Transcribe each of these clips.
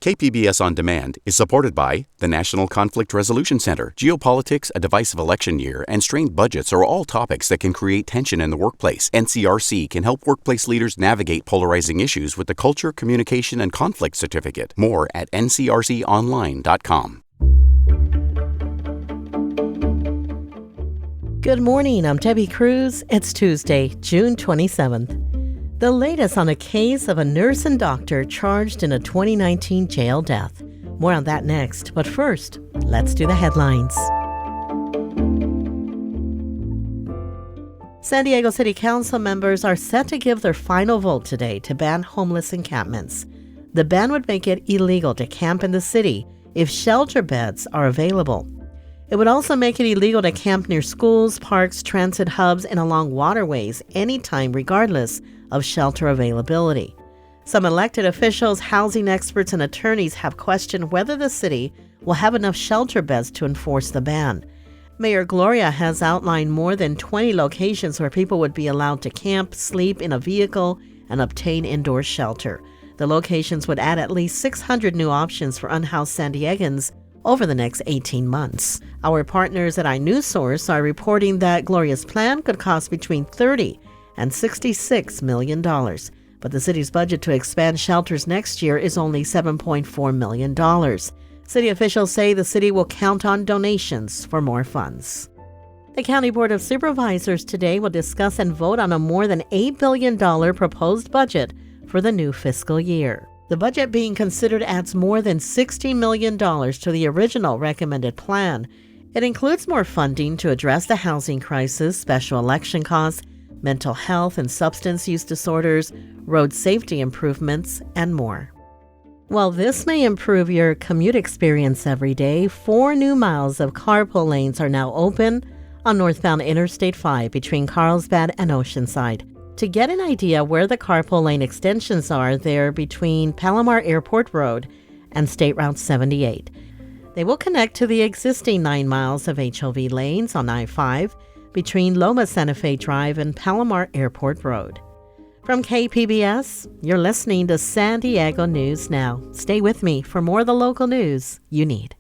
KPBS On Demand is supported by the National Conflict Resolution Center. Geopolitics, a divisive election year, and strained budgets are all topics that can create tension in the workplace. NCRC can help workplace leaders navigate polarizing issues with the Culture, Communication, and Conflict Certificate. More at ncrconline.com. Good morning, I'm Debbie Cruz. It's Tuesday, June 27th. The latest on a case of a nurse and doctor charged in a 2019 jail death. More on that next, but first, let's do the headlines. San Diego City Council members are set to give their final vote today to ban homeless encampments. The ban would make it illegal to camp in the city if shelter beds are available. It would also make it illegal to camp near schools, parks, transit hubs, and along waterways anytime, regardless of shelter availability. Some elected officials, housing experts, and attorneys have questioned whether the city will have enough shelter beds to enforce the ban. Mayor Gloria has outlined more than 20 locations where people would be allowed to camp, sleep in a vehicle, and obtain indoor shelter. The locations would add at least 600 new options for unhoused San Diegans over the next 18 months. Our partners at iNewsSource are reporting that Gloria's plan could cost between $30 and $66 million. But the city's budget to expand shelters next year is only $7.4 million. City officials say the city will count on donations for more funds. The County Board of Supervisors today will discuss and vote on a more than $8 billion proposed budget for the new fiscal year. The budget being considered adds more than $60 million to the original recommended plan. It includes more funding to address the housing crisis, special election costs, mental health and substance use disorders, road safety improvements, and more. While this may improve your commute experience every day, 4 new miles of carpool lanes are now open on northbound Interstate 5 between Carlsbad and Oceanside. To get an idea where the carpool lane extensions are, they're between Palomar Airport Road and State Route 78. They will connect to the existing 9 miles of HOV lanes on I-5 between Loma Santa Fe Drive and Palomar Airport Road. From KPBS, you're listening to San Diego News Now. Stay with me for more of the local news you need.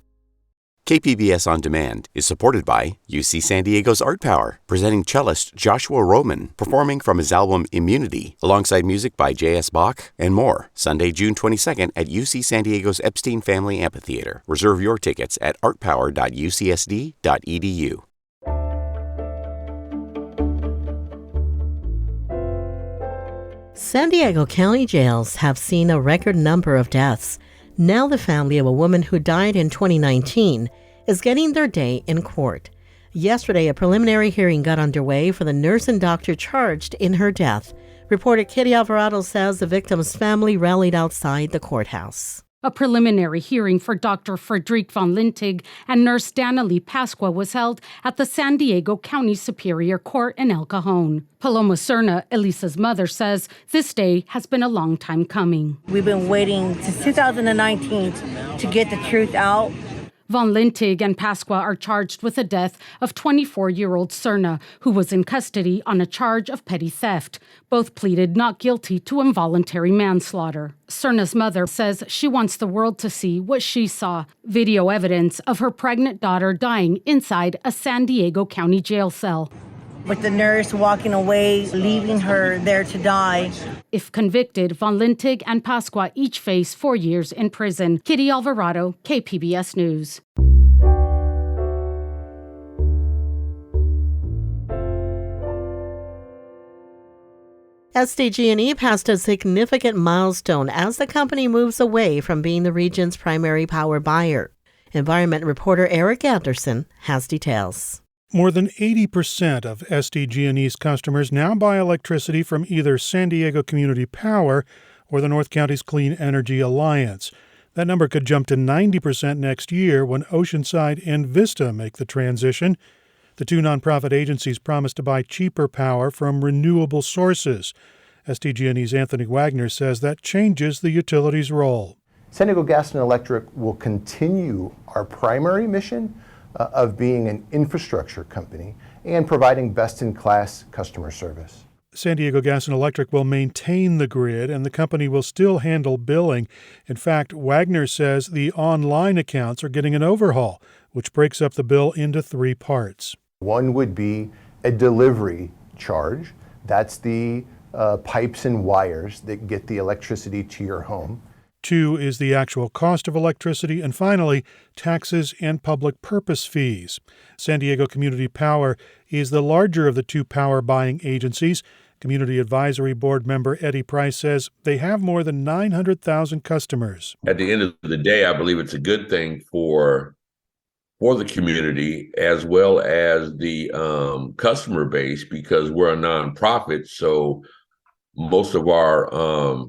KPBS On Demand is supported by UC San Diego's Art Power, presenting cellist Joshua Roman, performing from his album Immunity, alongside music by J.S. Bach and more. Sunday, June 22nd at UC San Diego's Epstein Family Amphitheater. Reserve your tickets at artpower.ucsd.edu. San Diego County jails have seen a record number of deaths. Now the family of a woman who died in 2019 is getting their day in court. Yesterday, a preliminary hearing got underway for the nurse and doctor charged in her death. Reporter Kitty Alvarado says the victim's family rallied outside the courthouse. A preliminary hearing for Dr. Frederic von Lintig and nurse Danilee Pasqua was held at the San Diego County Superior Court in El Cajon. Paloma Serna, Elisa's mother, says this day has been a long time coming. We've been waiting since 2019 to get the truth out. Von Lintig and Pasqua are charged with the death of 24-year-old Serna, who was in custody on a charge of petty theft. Both pleaded not guilty to involuntary manslaughter. Serna's mother says she wants the world to see what she saw, video evidence of her pregnant daughter dying inside a San Diego County jail cell. With the nurse walking away, leaving her there to die. If convicted, Von Lintig and Pasqua each face 4 years in prison. Kitty Alvarado, KPBS News. SDG&E passed a significant milestone as the company moves away from being the region's primary power buyer. Environment reporter Eric Anderson has details. More than 80% of SDG&E's customers now buy electricity from either San Diego Community Power or the North County's Clean Energy Alliance. That number could jump to 90% next year when Oceanside and Vista make the transition. The two nonprofit agencies promise to buy cheaper power from renewable sources. SDG&E's Anthony Wagner says that changes the utility's role. San Diego Gas and Electric will continue our primary mission of being an infrastructure company and providing best-in-class customer service. San Diego Gas and Electric will maintain the grid, and the company will still handle billing. In fact, Wagner says the online accounts are getting an overhaul, which breaks up the bill into three parts. One would be a delivery charge. That's the pipes and wires that get the electricity to your home. Two is the actual cost of electricity, and finally, taxes and public purpose fees. San Diego Community Power is the larger of the two power buying agencies. Community Advisory Board member Eddie Price says they have more than 900,000 customers. At the end of the day, I believe it's a good thing for the community as well as the customer base, because we're a nonprofit, so most of our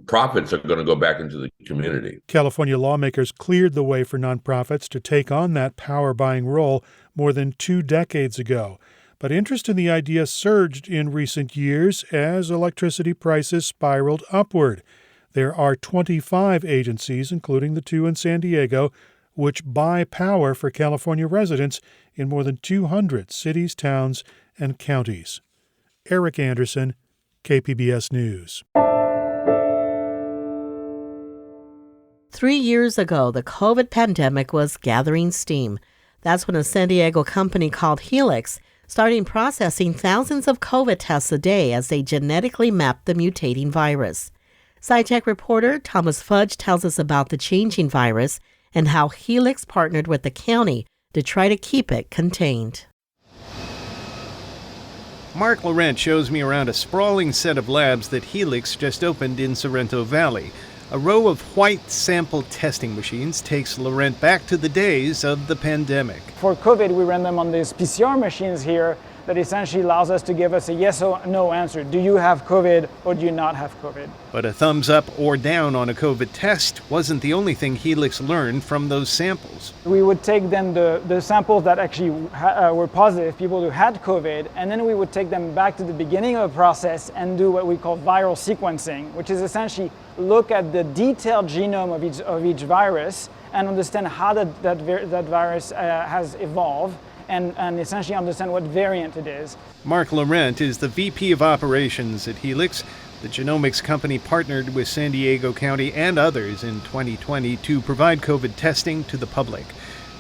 profits are going to go back into the community. California lawmakers cleared the way for nonprofits to take on that power buying role more than 2 decades ago. But interest in the idea surged in recent years as electricity prices spiraled upward. There are 25 agencies, including the two in San Diego, which buy power for California residents in more than 200 cities, towns, and counties. Eric Anderson, KPBS News. 3 years ago, the COVID pandemic was gathering steam. That's when a San Diego company called Helix started processing thousands of COVID tests a day as they genetically mapped the mutating virus. SciTech reporter Thomas Fudge tells us about the changing virus and how Helix partnered with the county to try to keep it contained. Mark Laurent shows me around a sprawling set of labs that Helix just opened in Sorrento Valley. A row of white sample testing machines takes Laurent back to the days of the pandemic. For COVID, we ran them on these PCR machines here that essentially allows us to give us a yes or no answer. Do you have COVID or do you not have COVID? But a thumbs up or down on a COVID test wasn't the only thing Helix learned from those samples. We would take then the samples that actually were positive, people who had COVID, and then we would take them back to the beginning of the process and do what we call viral sequencing, which is essentially look at the detailed genome of each virus and understand how that virus has evolved. And essentially understand what variant it is. Mark Laurent is the VP of Operations at Helix. The genomics company partnered with San Diego County and others in 2020 to provide COVID testing to the public.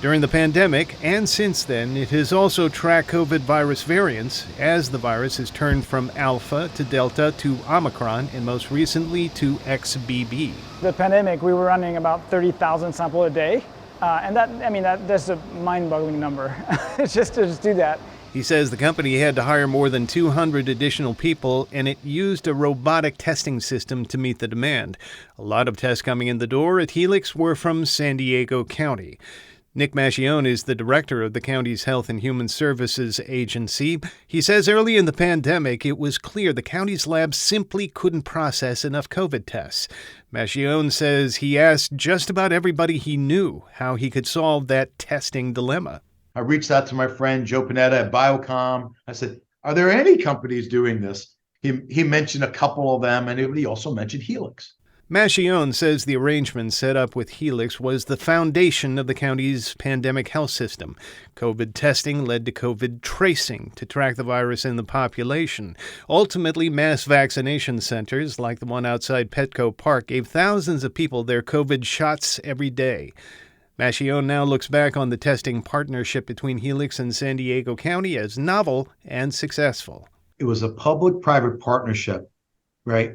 During the pandemic and since then, it has also tracked COVID virus variants as the virus has turned from Alpha to Delta to Omicron and most recently to XBB. The pandemic, we were running about 30,000 samples a day. And that's a mind-boggling number. It's just to do that. He says the company had to hire more than 200 additional people, and it used a robotic testing system to meet the demand. A lot of tests coming in the door at Helix were from San Diego County. Nick Mascione is the director of the county's Health and Human Services Agency. He says early in the pandemic, it was clear the county's labs simply couldn't process enough COVID tests. Mascione says he asked just about everybody he knew how he could solve that testing dilemma. I reached out to my friend Joe Panetta at Biocom. I said, are there any companies doing this? He mentioned a couple of them, and he also mentioned Helix. Mascione says the arrangement set up with Helix was the foundation of the county's pandemic health system. COVID testing led to COVID tracing to track the virus in the population. Ultimately, mass vaccination centers like the one outside Petco Park gave thousands of people their COVID shots every day. Mascione now looks back on the testing partnership between Helix and San Diego County as novel and successful. It was a public-private partnership, right,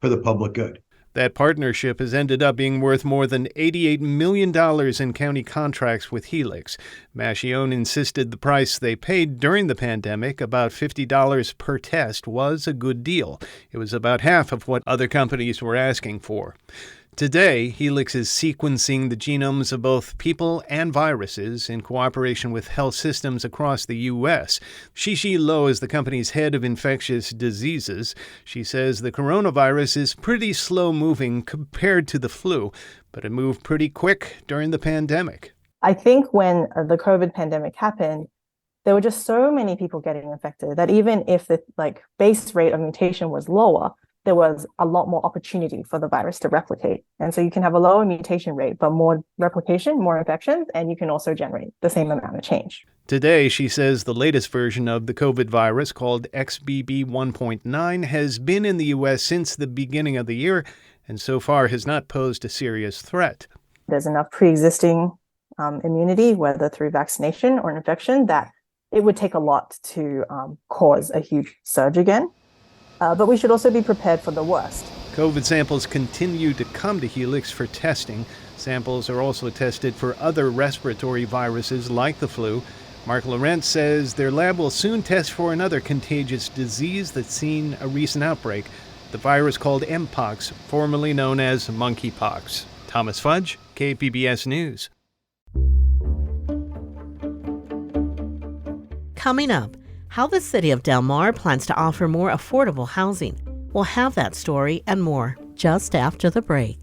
for the public good. That partnership has ended up being worth more than $88 million in county contracts with Helix. Mascione insisted the price they paid during the pandemic, about $50 per test, was a good deal. It was about half of what other companies were asking for. Today, Helix is sequencing the genomes of both people and viruses in cooperation with health systems across the U.S. Shishi Lo is the company's head of infectious diseases. She says the coronavirus is pretty slow-moving compared to the flu, but it moved pretty quick during the pandemic. I think when the COVID pandemic happened, there were just so many people getting infected that even if the base rate of mutation was lower, there was a lot more opportunity for the virus to replicate. And so you can have a lower mutation rate, but more replication, more infections, and you can also generate the same amount of change. Today, she says the latest version of the COVID virus, called XBB 1.9, has been in the U.S. since the beginning of the year and so far has not posed a serious threat. There's enough pre-existing immunity, whether through vaccination or infection, that it would take a lot to cause a huge surge again. But we should also be prepared for the worst. COVID samples continue to come to Helix for testing. Samples are also tested for other respiratory viruses like the flu. Mark Laurent says their lab will soon test for another contagious disease that's seen a recent outbreak, the virus called Mpox, formerly known as monkeypox. Thomas Fudge, KPBS News. Coming up, how the city of Del Mar plans to offer more affordable housing. We'll have that story and more just after the break.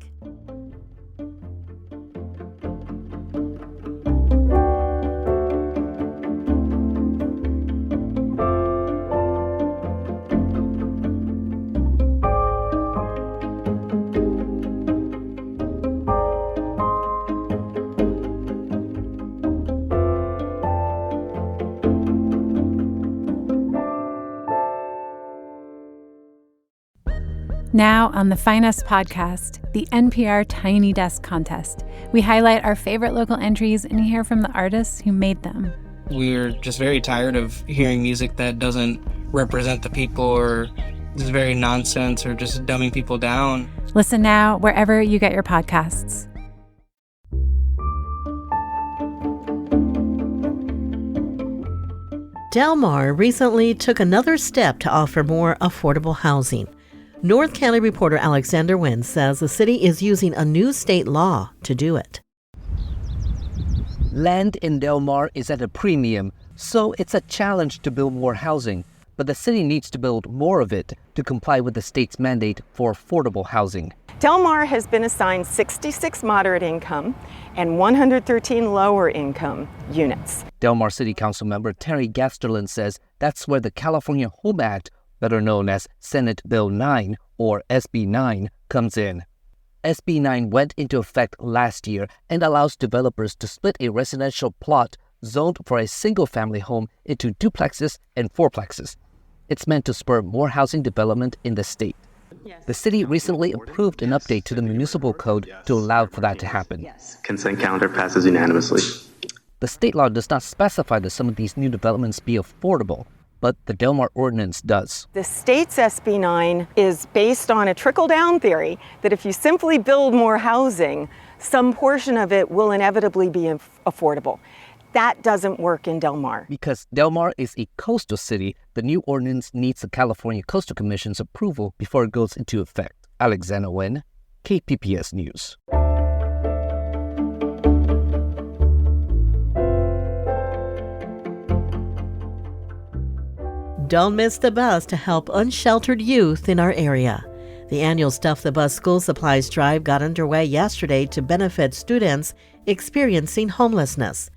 Now on the Finest podcast, the NPR Tiny Desk Contest. We highlight our favorite local entries and hear from the artists who made them. We're just very tired of hearing music that doesn't represent the people or is very nonsense or just dumbing people down. Listen now wherever you get your podcasts. Del Mar recently took another step to offer more affordable housing. North County reporter Alexander Wynn says the city is using a new state law to do it. Land in Del Mar is at a premium, so it's a challenge to build more housing. But the city needs to build more of it to comply with the state's mandate for affordable housing. Del Mar has been assigned 66 moderate income and 113 lower income units. Del Mar City Council member Terry Gasterlin says that's where the California Home Act, better known as Senate Bill 9 or SB 9, comes in. SB 9 went into effect last year and allows developers to split a residential plot zoned for a single-family home into duplexes and fourplexes. It's meant to spur more housing development in the state. The city recently approved an update to the municipal code to allow for that to happen. Consent calendar passes unanimously. The state law does not specify that some of these new developments be affordable, but the Del Mar ordinance does. The state's SB 9 is based on a trickle-down theory that if you simply build more housing, some portion of it will inevitably be affordable. That doesn't work in Del Mar. Because Del Mar is a coastal city, the new ordinance needs the California Coastal Commission's approval before it goes into effect. Alexander Wen, KPBS News. Don't miss the bus to help unsheltered youth in our area. The annual Stuff the Bus school supplies drive got underway yesterday to benefit students experiencing homelessness.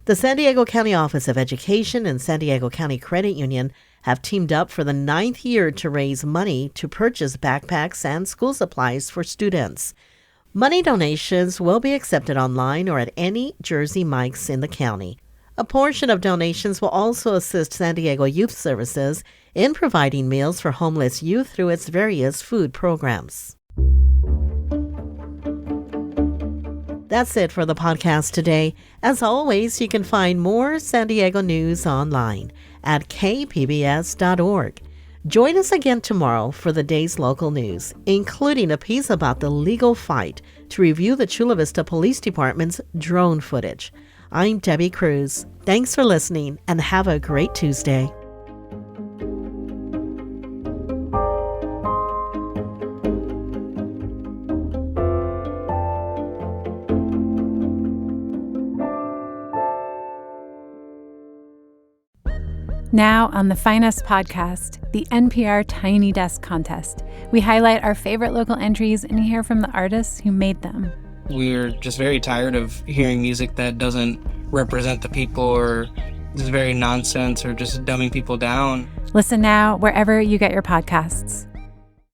The San Diego County Office of Education and San Diego County Credit Union have teamed up for the 9th year to raise money to purchase backpacks and school supplies for students. Money donations will be accepted online or at any Jersey Mike's in the county. A portion of donations will also assist San Diego Youth Services in providing meals for homeless youth through its various food programs. That's it for the podcast today. As always, you can find more San Diego news online at kpbs.org. Join us again tomorrow for the day's local news, including a piece about the legal fight to review the Chula Vista Police Department's drone footage. I'm Debbie Cruz. Thanks for listening and have a great Tuesday. Now on the Finest podcast, the NPR Tiny Desk Contest. We highlight our favorite local entries and hear from the artists who made them. We're just very tired of hearing music that doesn't represent the people or is very nonsense or just dumbing people down. Listen now wherever you get your podcasts.